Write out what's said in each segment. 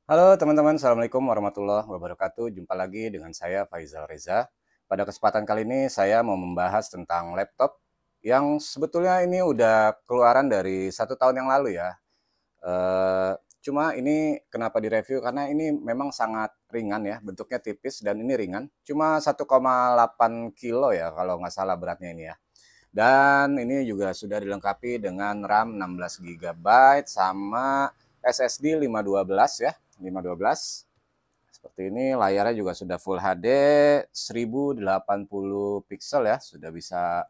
Halo teman-teman, Assalamualaikum warahmatullahi wabarakatuh. Jumpa lagi dengan saya Faizal Reza. Pada kesempatan kali ini saya mau membahas tentang laptop yang sebetulnya ini udah keluaran dari 1 tahun yang lalu ya. Eh, Cuma ini kenapa direview karena ini memang sangat ringan ya, bentuknya tipis dan ini ringan. Cuma 1,8 kilo ya kalau nggak salah beratnya ini ya. Dan ini juga sudah dilengkapi dengan RAM 16 GB sama SSD 512 ya, 512. Seperti ini, layarnya juga sudah Full HD 1080 pixel ya, sudah bisa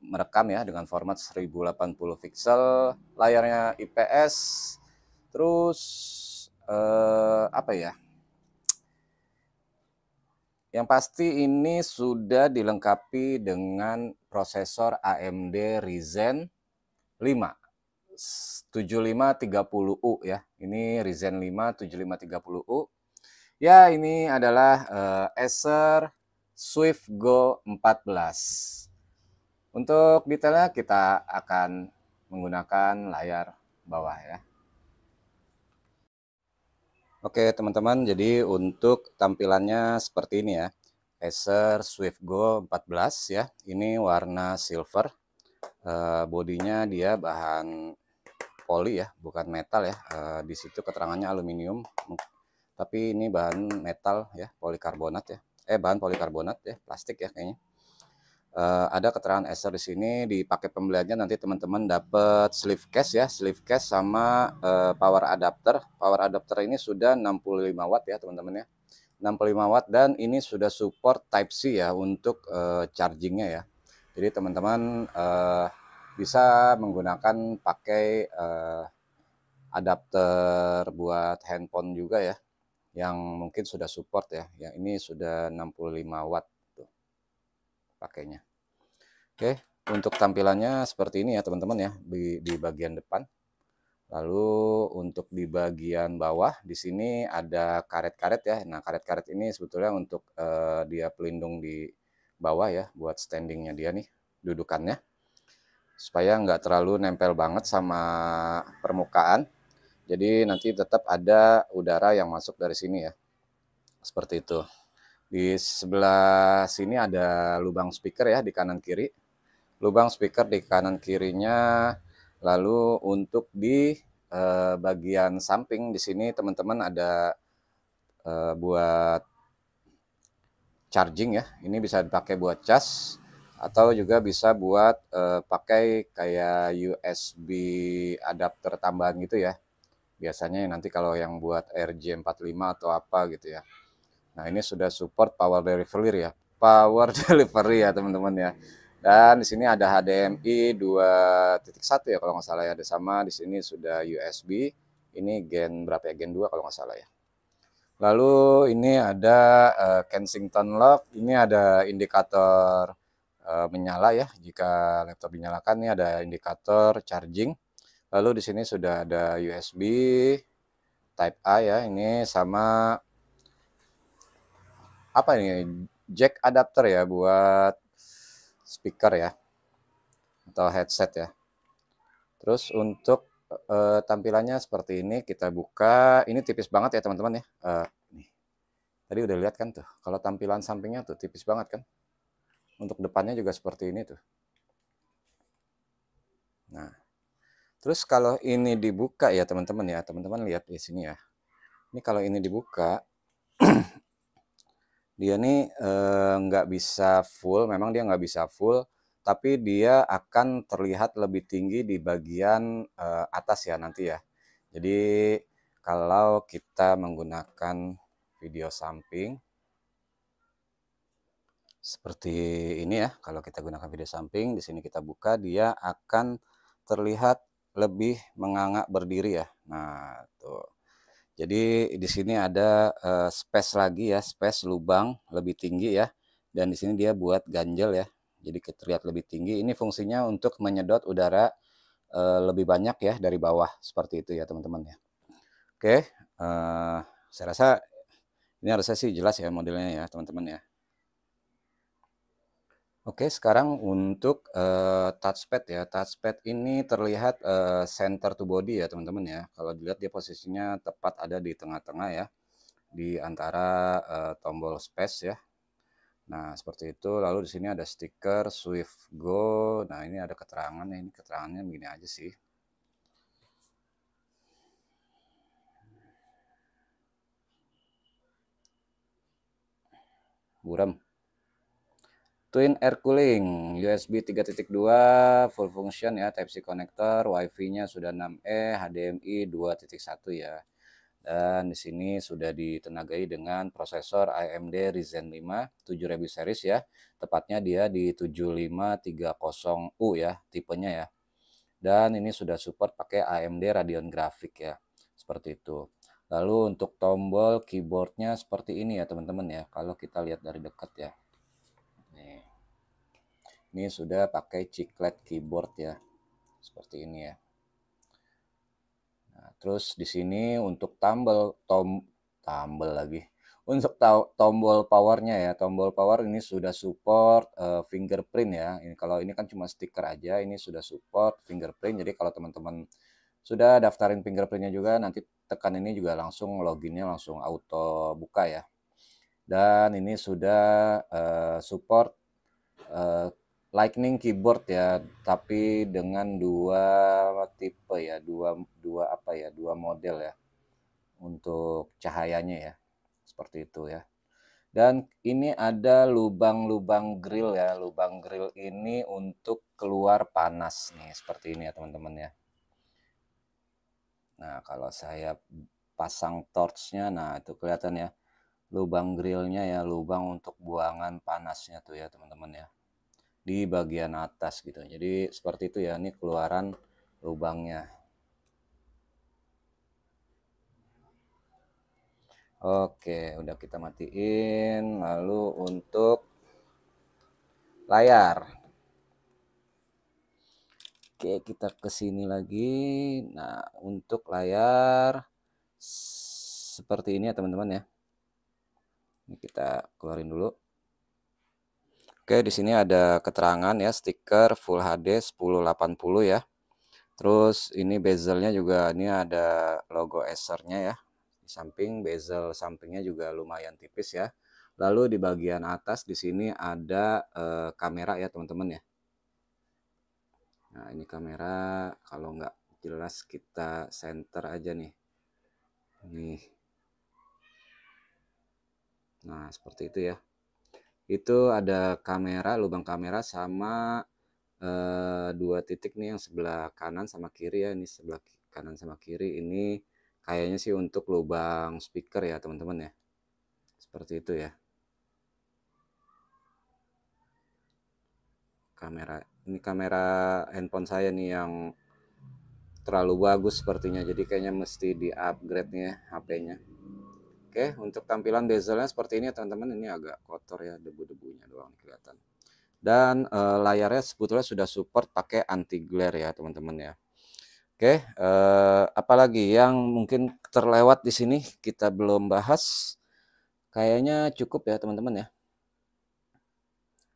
merekam ya dengan format 1080 pixel, layarnya IPS. Terus apa ya? Yang pasti ini sudah dilengkapi dengan prosesor AMD Ryzen 5 7530U ya. Ini Ryzen 5 7530U. Ya, ini adalah Acer Swift Go 14. Untuk detailnya kita akan menggunakan layar bawah ya. Oke teman-teman, jadi untuk tampilannya seperti ini ya. Acer Swift Go 14 ya. Ini warna silver. Bodinya dia bahan poli ya, bukan metal ya. Di situ keterangannya aluminium, tapi ini bahan metal ya, polikarbonat ya. Bahan polikarbonat ya, plastik ya kayaknya. Ada keterangan Acer di sini. Di paket pembeliannya nanti teman-teman dapat sleeve case ya, sleeve case sama power adapter. Power adapter ini sudah 65 watt ya teman-teman ya, 65 watt, dan ini sudah support Type C ya untuk chargingnya ya. Jadi teman-teman bisa menggunakan pakai adapter buat handphone juga ya, yang mungkin sudah support ya. Yang ini sudah 65 watt tuh pakainya. Oke, untuk tampilannya seperti ini ya teman-teman ya, di bagian depan. Lalu untuk di bagian bawah di sini ada karet-karet ya. Nah, karet-karet ini sebetulnya untuk dia pelindung di bawah ya, buat standingnya dia nih, dudukannya. Supaya nggak terlalu nempel banget sama permukaan. Jadi nanti tetap ada udara yang masuk dari sini ya. Seperti itu. Di sebelah sini ada lubang speaker ya di kanan kiri. Lubang speaker di kanan kirinya. Lalu untuk di bagian samping di sini teman-teman ada buat charging ya. Ini bisa dipakai buat cas atau juga bisa buat pakai kayak USB adapter tambahan gitu ya. Biasanya nanti kalau yang buat RJ45 atau apa gitu ya. Nah, ini sudah support power delivery ya. Power delivery ya, teman-teman ya. Dan di sini ada HDMI 2.1 ya kalau nggak salah ya. Ada sama di sini sudah USB. Ini gen berapa ya? Gen 2 kalau nggak salah ya. Lalu ini ada Kensington Lock. Ini ada indikator menyala ya. Jika laptop dinyalakan, ini ada indikator charging. Lalu di sini sudah ada USB Type A ya. Ini sama apa ini, jack adapter ya buat speaker ya atau headset ya. Terus untuk tampilannya seperti ini, kita buka. Ini tipis banget ya teman-teman ya. Nih. Tadi udah lihat kan tuh, kalau tampilan sampingnya tuh tipis banget kan. Untuk depannya juga seperti ini tuh. Nah, terus kalau ini dibuka ya teman-teman ya, teman-teman lihat di sini ya. Ini kalau ini dibuka, dia nih nggak bisa full, memang dia nggak bisa full, tapi dia akan terlihat lebih tinggi di bagian atas ya nanti ya. Jadi kalau kita menggunakan video samping seperti ini ya, kalau kita gunakan video samping, di sini kita buka, dia akan terlihat lebih menganga berdiri ya. Nah, tuh. Jadi di sini ada space lagi ya, space lubang lebih tinggi ya. Dan di sini dia buat ganjel ya. Jadi terlihat lebih tinggi. Ini fungsinya untuk menyedot udara lebih banyak ya dari bawah, seperti itu ya teman-teman ya. Oke, saya rasa ini harusnya sih jelas ya modelnya ya teman-teman ya. Oke, sekarang untuk touchpad ya. Touchpad ini terlihat center to body ya teman-teman ya. Kalau dilihat dia posisinya tepat ada di tengah-tengah ya, di antara tombol space ya. Nah, seperti itu. Lalu di sini ada stiker Swift Go. Nah, ini ada keterangan ya. Ini keterangannya begini aja sih. Buram. Twin air cooling, USB 3.2 full function ya, Type-C connector, WiFi-nya sudah 6E, HDMI 2.1 ya. Dan di sini sudah ditenagai dengan prosesor AMD Ryzen 5 7000 series ya. Tepatnya dia di 7530U ya, tipenya ya. Dan ini sudah support pakai AMD Radeon Graphic ya. Seperti itu. Lalu untuk tombol keyboardnya seperti ini ya teman-teman ya. Kalau kita lihat dari dekat ya. Nih. Ini sudah pakai chiclet keyboard ya. Seperti ini ya. Nah, terus di sini untuk tombol lagi. Untuk tombol powernya ya, tombol power ini sudah support fingerprint ya. Ini kalau ini kan cuma stiker aja, ini sudah support fingerprint. Jadi kalau teman-teman sudah daftarin fingerprintnya juga, nanti tekan ini juga langsung loginnya langsung auto buka ya. Dan ini sudah support Lightning keyboard ya, tapi dengan dua tipe ya, dua model ya untuk cahayanya ya, seperti itu ya. Dan ini ada lubang-lubang grill ya, lubang grill ini untuk keluar panas nih, seperti ini ya teman-teman ya. Nah, kalau saya pasang torchnya, nah itu kelihatan ya, lubang grillnya ya, lubang untuk buangan panasnya tuh ya teman-teman ya. Di bagian atas gitu. Jadi seperti itu ya, ini keluaran lubangnya. Oke, udah kita matiin. Lalu untuk layar. Oke, kita ke sini lagi. Nah, untuk layar seperti ini ya teman-teman ya. Ini kita keluarin dulu. Oke, di sini ada keterangan ya, stiker Full HD 1080 ya. Terus ini bezelnya juga, ini ada logo Acer-nya ya. Di samping bezel sampingnya juga lumayan tipis ya. Lalu di bagian atas di sini ada kamera ya teman-teman ya. Nah ini kamera, kalau nggak jelas kita center aja nih. Nih. Nah seperti itu ya. Itu ada kamera, lubang kamera sama dua titik nih yang sebelah kanan sama kiri ya. Ini sebelah kanan sama kiri ini kayaknya sih untuk lubang speaker ya teman-teman ya. Seperti itu ya. Ini kamera handphone saya nih yang terlalu bagus sepertinya, jadi kayaknya mesti di upgrade nih HP-nya. Oke, untuk tampilan bezelnya seperti ini teman-teman. Ini agak kotor ya, debu-debunya doang kelihatan. Dan layarnya sebetulnya sudah support pakai anti glare ya teman-teman ya. Oke, apalagi yang mungkin terlewat di sini kita belum bahas. Kayaknya cukup ya teman-teman ya.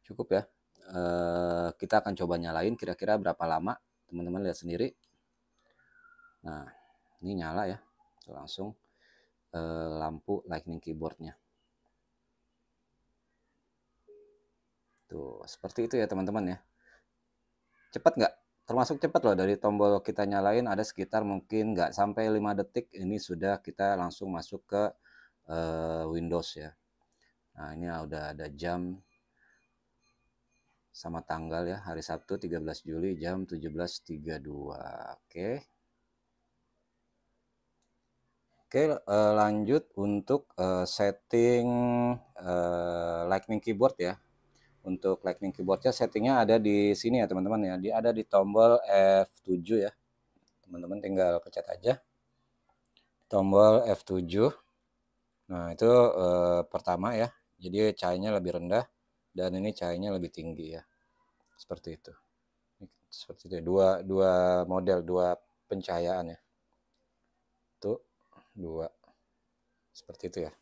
Cukup ya. Kita akan coba nyalain kira-kira berapa lama. Teman-teman lihat sendiri. Nah, ini nyala ya. Langsung lampu lightning keyboardnya. Tuh, seperti itu ya teman-teman ya. Cepat nggak? Termasuk cepat loh, dari tombol kita nyalain ada sekitar mungkin nggak sampai 5 detik. Ini sudah kita langsung masuk ke Windows ya. Nah, ini udah ada jam sama tanggal ya, hari Sabtu 13 Juli jam 17.32. Oke. Oke, lanjut untuk setting Lightning keyboard ya. Untuk Lightning keyboardnya settingnya ada di sini ya teman-teman ya. Dia ada di tombol F7 ya. Teman-teman tinggal pencet aja tombol F7. Nah itu pertama ya. Jadi cahayanya lebih rendah dan ini cahayanya lebih tinggi ya. Seperti itu. Seperti itu. Dua model, dua pencahayaan ya. Tuh dua. Seperti itu ya.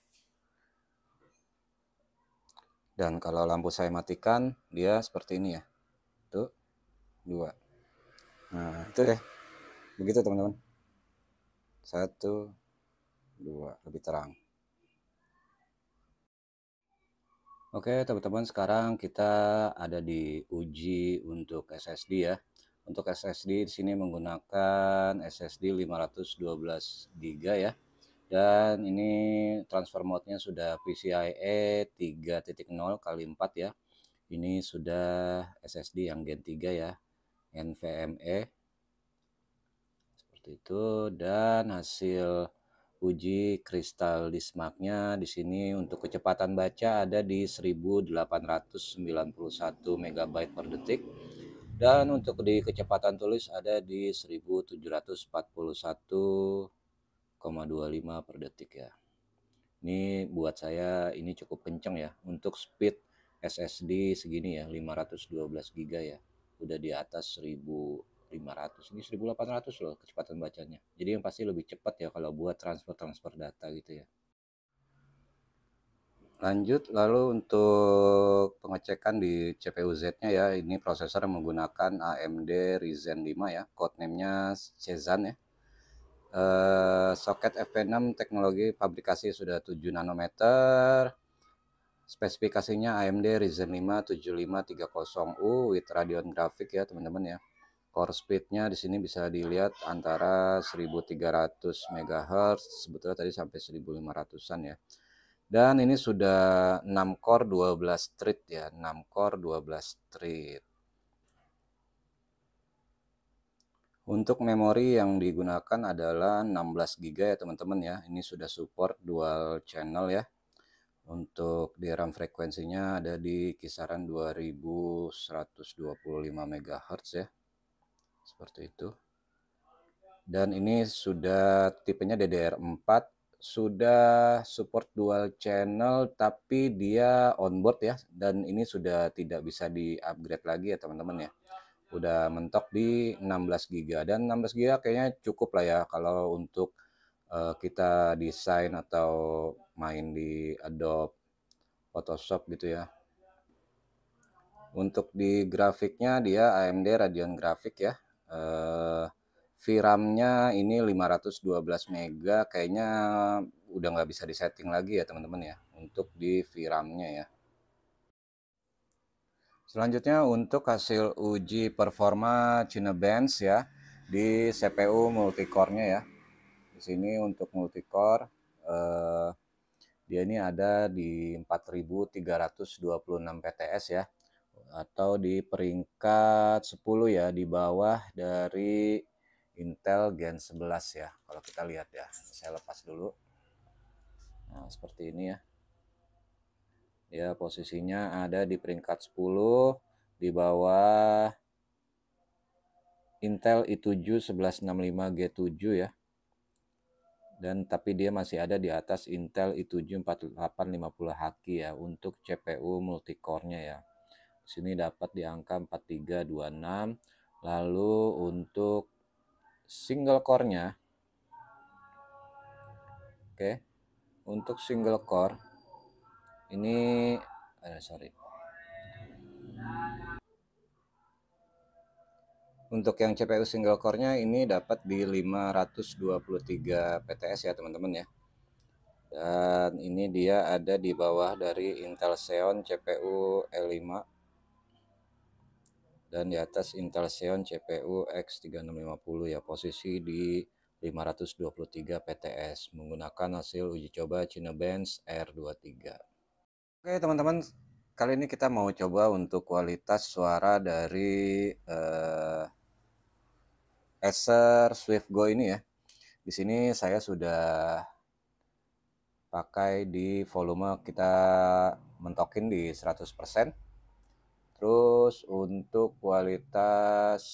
Dan kalau lampu saya matikan, dia seperti ini ya. Tuh, 2. Nah, itu deh. Begitu teman-teman. 1, 2, lebih terang. Oke teman-teman, sekarang kita ada di uji untuk SSD ya. Untuk SSD di sini menggunakan SSD 512 GB ya. Dan ini transfer mode-nya sudah PCIe 3.0 kali 4 ya. Ini sudah SSD yang Gen 3 ya, NVMe seperti itu. Dan hasil uji kristal disk mark-nya di sini untuk kecepatan baca ada di 1891 MB per detik, dan untuk di kecepatan tulis ada di 1741,25 per detik ya. Ini buat saya ini cukup kenceng ya untuk speed SSD segini ya, 512 GB ya. Udah di atas 1500, ini 1800 loh kecepatan bacanya. Jadi yang pasti lebih cepat ya kalau buat transfer data gitu ya. Lanjut, lalu untuk pengecekan di CPU Z-nya ya, ini prosesor menggunakan AMD Ryzen 5 ya, codename-nya Cezanne ya. Soket FP6 teknologi pabrikasi sudah 7 nanometer. Spesifikasinya AMD Ryzen 5 7530U with Radeon grafik ya teman-teman ya. Core speednya di sini bisa dilihat antara 1300 MHz, sebetulnya tadi sampai 1500-an ya. Dan ini sudah 6 core 12 thread ya, 6 core 12 thread. Untuk memori yang digunakan adalah 16 GB ya teman-teman ya. Ini sudah support dual channel ya. Untuk DRAM frekuensinya ada di kisaran 2125 MHz ya. Seperti itu. Dan ini sudah tipenya DDR4, sudah support dual channel tapi dia onboard ya, dan ini sudah tidak bisa di-upgrade lagi ya teman-teman ya. Udah mentok di 16 GB, dan 16 GB kayaknya cukup lah ya kalau untuk kita desain atau main di Adobe Photoshop gitu ya. Untuk di grafiknya dia AMD Radeon grafik ya. VRAM-nya ini 512 MB, kayaknya udah nggak bisa disetting lagi ya teman-teman ya untuk di VRAM-nya ya. Selanjutnya untuk hasil uji performa Cinebench ya di CPU multicore-nya ya. Di sini untuk multicore dia ini ada di 4326 PTS ya, atau di peringkat 10 ya, di bawah dari Intel Gen 11 ya. Kalau kita lihat ya, saya lepas dulu. Nah, seperti ini ya. Ya, posisinya ada di peringkat 10 di bawah Intel i7 1165G7 ya. Dan tapi dia masih ada di atas Intel i7 4850HQ ya untuk CPU multicore-nya ya. Sini dapat di angka 4326. Lalu untuk single core-nya, oke, untuk single core ini untuk yang CPU single core-nya ini dapat di 523 PTS ya teman-teman ya. Dan ini dia ada di bawah dari Intel Xeon CPU L5 dan di atas Intel Xeon CPU X3650 ya, posisi di 523 PTS menggunakan hasil uji coba Cinebench R23. Oke teman-teman, kali ini kita mau coba untuk kualitas suara dari Acer SwiftGo ini ya. Di sini saya sudah pakai di volume, kita mentokin di 100%. Terus untuk kualitas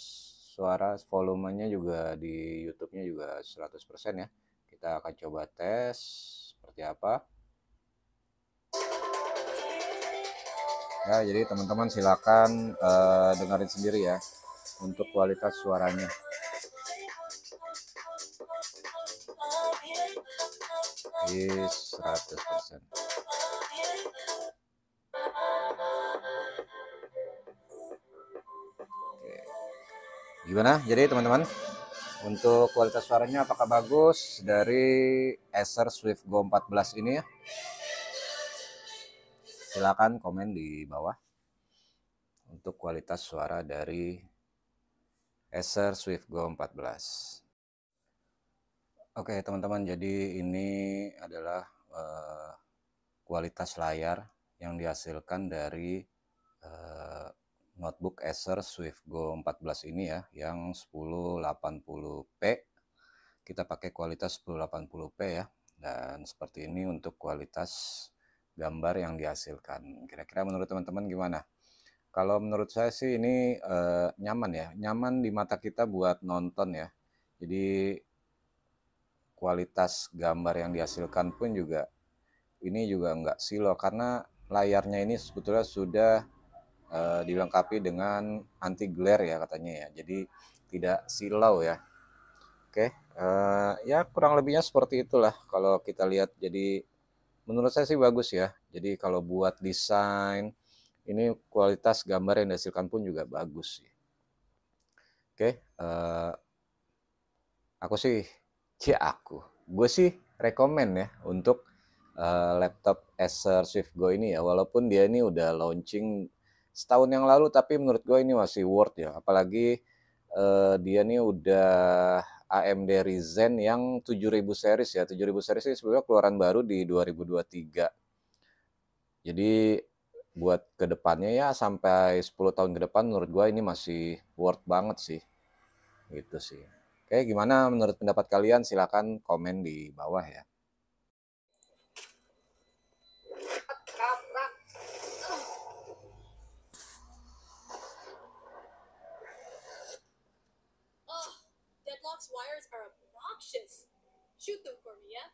suara volumenya juga di YouTube-nya juga 100% ya. Kita akan coba tes seperti apa. Ya, jadi teman-teman silakan dengerin sendiri ya untuk kualitas suaranya. Di 100%. Gimana? Jadi teman-teman, untuk kualitas suaranya apakah bagus dari Acer Swift Go 14 ini ya? Silakan komen di bawah untuk kualitas suara dari Acer Swift Go 14. Oke teman-teman, jadi ini adalah kualitas layar yang dihasilkan dari notebook Acer Swift Go 14 ini ya, yang 1080p. Kita pakai kualitas 1080p ya, dan seperti ini untuk kualitas gambar yang dihasilkan. Kira-kira menurut teman-teman gimana? Kalau menurut saya sih ini nyaman ya, nyaman di mata kita buat nonton ya. Jadi kualitas gambar yang dihasilkan pun juga ini juga nggak silau, karena layarnya ini sebetulnya sudah dilengkapi dengan anti glare ya katanya ya, jadi tidak silau ya. Oke, ya kurang lebihnya seperti itulah kalau kita lihat. Jadi menurut saya sih bagus ya. Jadi kalau buat desain ini kualitas gambar yang dihasilkan pun juga bagus sih. Oke, gue sih rekomen ya untuk laptop Acer Swift Go ini ya, walaupun dia ini udah launching setahun yang lalu, tapi menurut gue ini masih worth ya. Apalagi dia ini udah AMD Ryzen yang 7000 series ya. 7000 series ini sebenarnya keluaran baru di 2023. Jadi buat kedepannya ya sampai 10 tahun ke depan menurut gue ini masih worth banget sih. Gitu sih. Oke, gimana menurut pendapat kalian? Silakan komen di bawah ya. Deadlock's wires are obnoxious. Shoot them for me, yeah?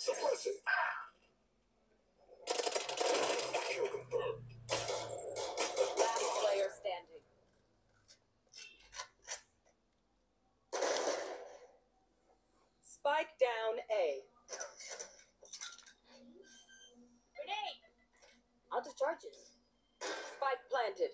Suppressing. Kill confirmed. Last player standing. Spike down A. Grenade! Out of charges. Spike planted.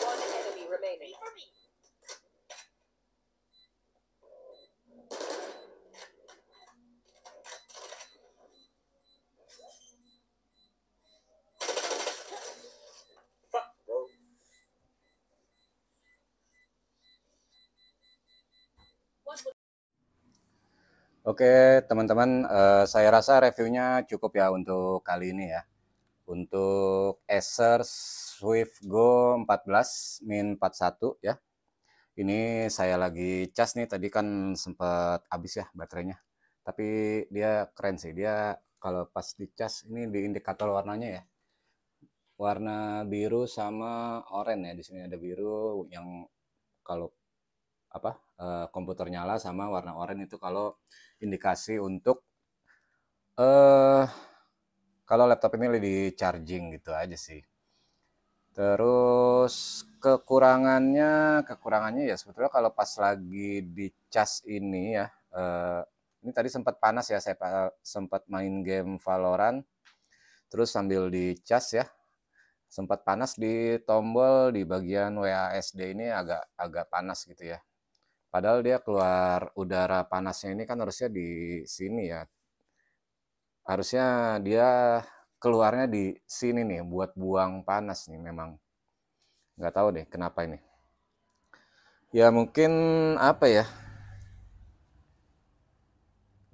One enemy remaining. For me. Fuck, bro. Oke teman-teman, saya rasa reviewnya cukup ya untuk kali ini ya. Untuk Acer Swift Go 14 Min 41 ya. Ini saya lagi cas nih, tadi kan sempat habis ya baterainya. Tapi dia keren sih, dia kalau pas dicas ini di indikator warnanya ya. Warna biru sama oranye ya. Di sini ada biru yang kalau apa komputer nyala, sama warna oranye itu kalau indikasi untuk kalau laptop ini lagi charging gitu aja sih. Terus kekurangannya ya sebetulnya kalau pas lagi dicas ini ya, ini tadi sempat panas ya, saya sempat main game Valorant terus sambil dicas ya, sempat panas di tombol di bagian WASD ini, agak panas gitu ya. Padahal dia keluar udara panasnya ini kan harusnya di sini ya. Harusnya dia keluarnya di sini nih buat buang panas nih memang. Nggak tahu deh kenapa ini. Ya mungkin apa ya?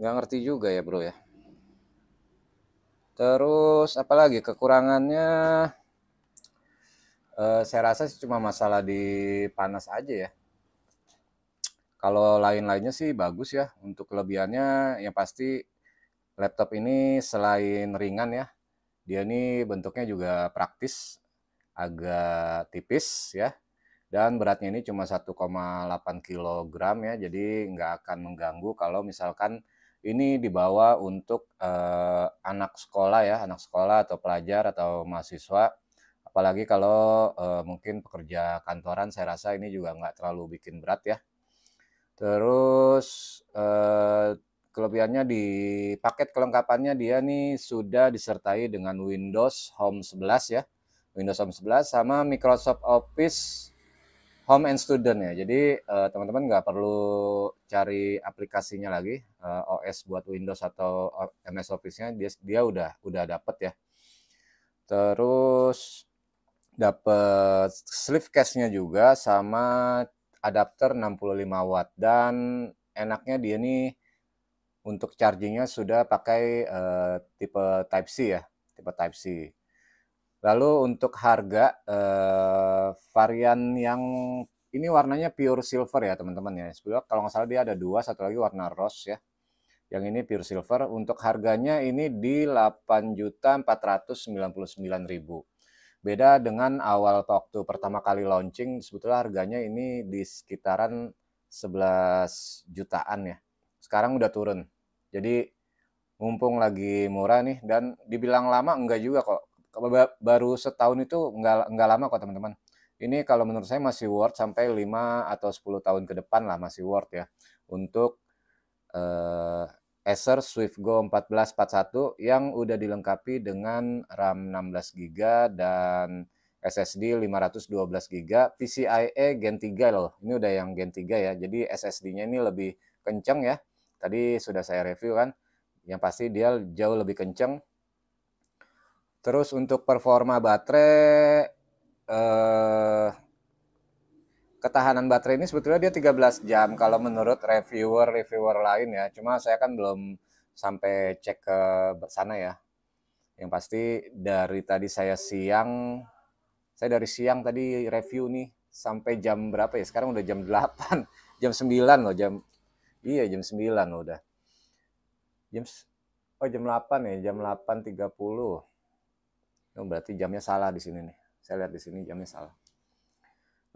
Nggak ngerti juga ya bro ya. Terus apalagi kekurangannya? Saya rasa cuma masalah di panas aja ya. Kalau lain-lainnya sih bagus ya. Untuk kelebihannya yang pasti laptop ini selain ringan ya, dia ini bentuknya juga praktis, agak tipis ya. Dan beratnya ini cuma 1,8 kg ya, jadi nggak akan mengganggu kalau misalkan ini dibawa untuk anak sekolah ya, anak sekolah atau pelajar atau mahasiswa. Apalagi kalau mungkin pekerja kantoran, saya rasa ini juga nggak terlalu bikin berat ya. Terus kelebihannya di paket kelengkapannya dia nih sudah disertai dengan Windows Home 11 ya. Windows Home 11 sama Microsoft Office Home and Student ya. Jadi teman-teman nggak perlu cari aplikasinya lagi, OS buat Windows atau MS Office-nya dia udah dapet ya. Terus dapat sleeve case-nya juga sama adapter 65 watt dan enaknya dia nih untuk chargingnya sudah pakai tipe Type C ya, tipe Type C. Lalu untuk harga varian yang ini warnanya pure silver ya teman-teman ya. Sebelumnya kalau nggak salah dia ada dua, satu lagi warna rose ya. Yang ini pure silver. Untuk harganya ini di 8.499.000. Beda dengan awal waktu pertama kali launching, sebetulnya harganya ini di sekitaran 11 jutaan ya. Sekarang udah turun. Jadi mumpung lagi murah nih dan dibilang lama enggak juga kok. Baru setahun itu enggak lama kok teman-teman. Ini kalau menurut saya masih worth sampai 5 atau 10 tahun ke depan lah masih worth ya. Untuk Acer SwiftGo 1441 yang udah dilengkapi dengan RAM 16GB dan SSD 512GB, PCIe Gen 3 loh. Ini udah yang Gen 3 ya. Jadi SSD-nya ini lebih kenceng ya. Tadi sudah saya review kan. Yang pasti dia jauh lebih kenceng. Terus untuk performa baterai ketahanan baterai ini sebetulnya dia 13 jam kalau menurut reviewer lain ya. Cuma saya kan belum sampai cek ke sana ya. Yang pasti dari tadi saya dari siang tadi review nih sampai jam berapa ya? Sekarang udah jam 8, jam 9 loh, jam 9 loh udah. Jam 8 ya, jam 8.30. Oh, berarti jamnya salah di sini nih. Saya lihat di sini jamnya salah.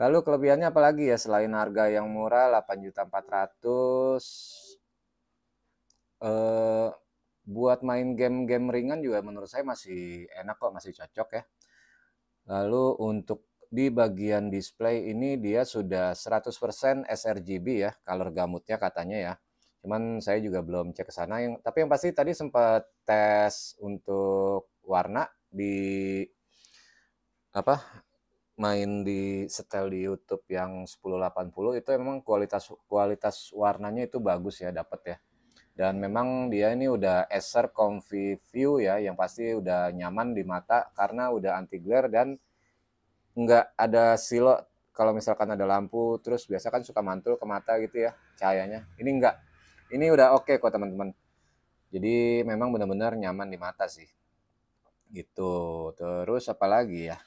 Lalu kelebihannya apalagi ya selain harga yang murah 8.400.000 buat main game-game ringan juga menurut saya masih enak kok, masih cocok ya. Lalu untuk di bagian display ini dia sudah 100% sRGB ya, color gamutnya katanya ya. Cuman saya juga belum cek ke sana tapi yang pasti tadi sempat tes untuk warna di main di setel di YouTube yang 1080 itu memang kualitas warnanya itu bagus ya dapat ya. Dan memang dia ini udah Acer Comfy View ya, yang pasti udah nyaman di mata karena udah anti glare dan nggak ada silo. Kalau misalkan ada lampu terus biasa kan suka mantul ke mata gitu ya cahayanya. Ini enggak. Ini udah oke kok teman-teman. Jadi memang benar-benar nyaman di mata sih. Gitu. Terus apa lagi ya?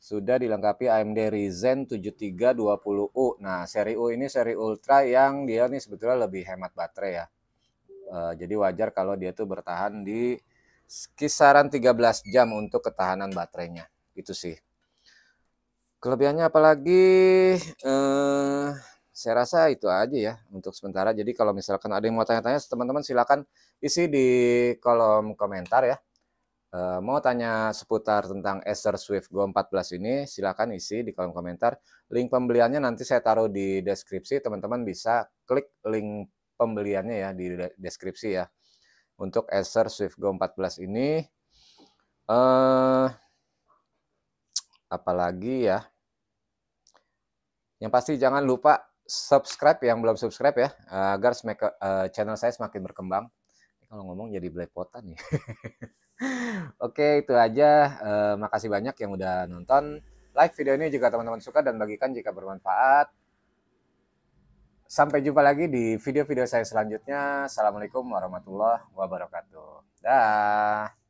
Sudah dilengkapi AMD Ryzen 7320U. Nah, seri U ini seri Ultra yang dia nih sebetulnya lebih hemat baterai ya. Jadi wajar kalau dia tuh bertahan di kisaran 13 jam untuk ketahanan baterainya. Itu sih. Kelebihannya apalagi? Saya rasa itu aja ya untuk sementara. Jadi kalau misalkan ada yang mau tanya-tanya, teman-teman silakan isi di kolom komentar ya. Mau tanya seputar tentang Acer SwiftGo 14 ini, silakan isi di kolom komentar. Link pembeliannya nanti saya taruh di deskripsi, teman-teman bisa klik link pembeliannya ya di deskripsi ya. Untuk Acer SwiftGo 14 ini, apalagi ya? Yang pasti jangan lupa subscribe yang belum subscribe ya, agar channel saya semakin berkembang. Kalau ngomong jadi belepotan ya. Oke, itu aja. Makasih banyak yang udah nonton. Like video ini jika teman-teman suka dan bagikan jika bermanfaat. Sampai jumpa lagi di video-video saya selanjutnya. Assalamualaikum warahmatullahi wabarakatuh. Dah.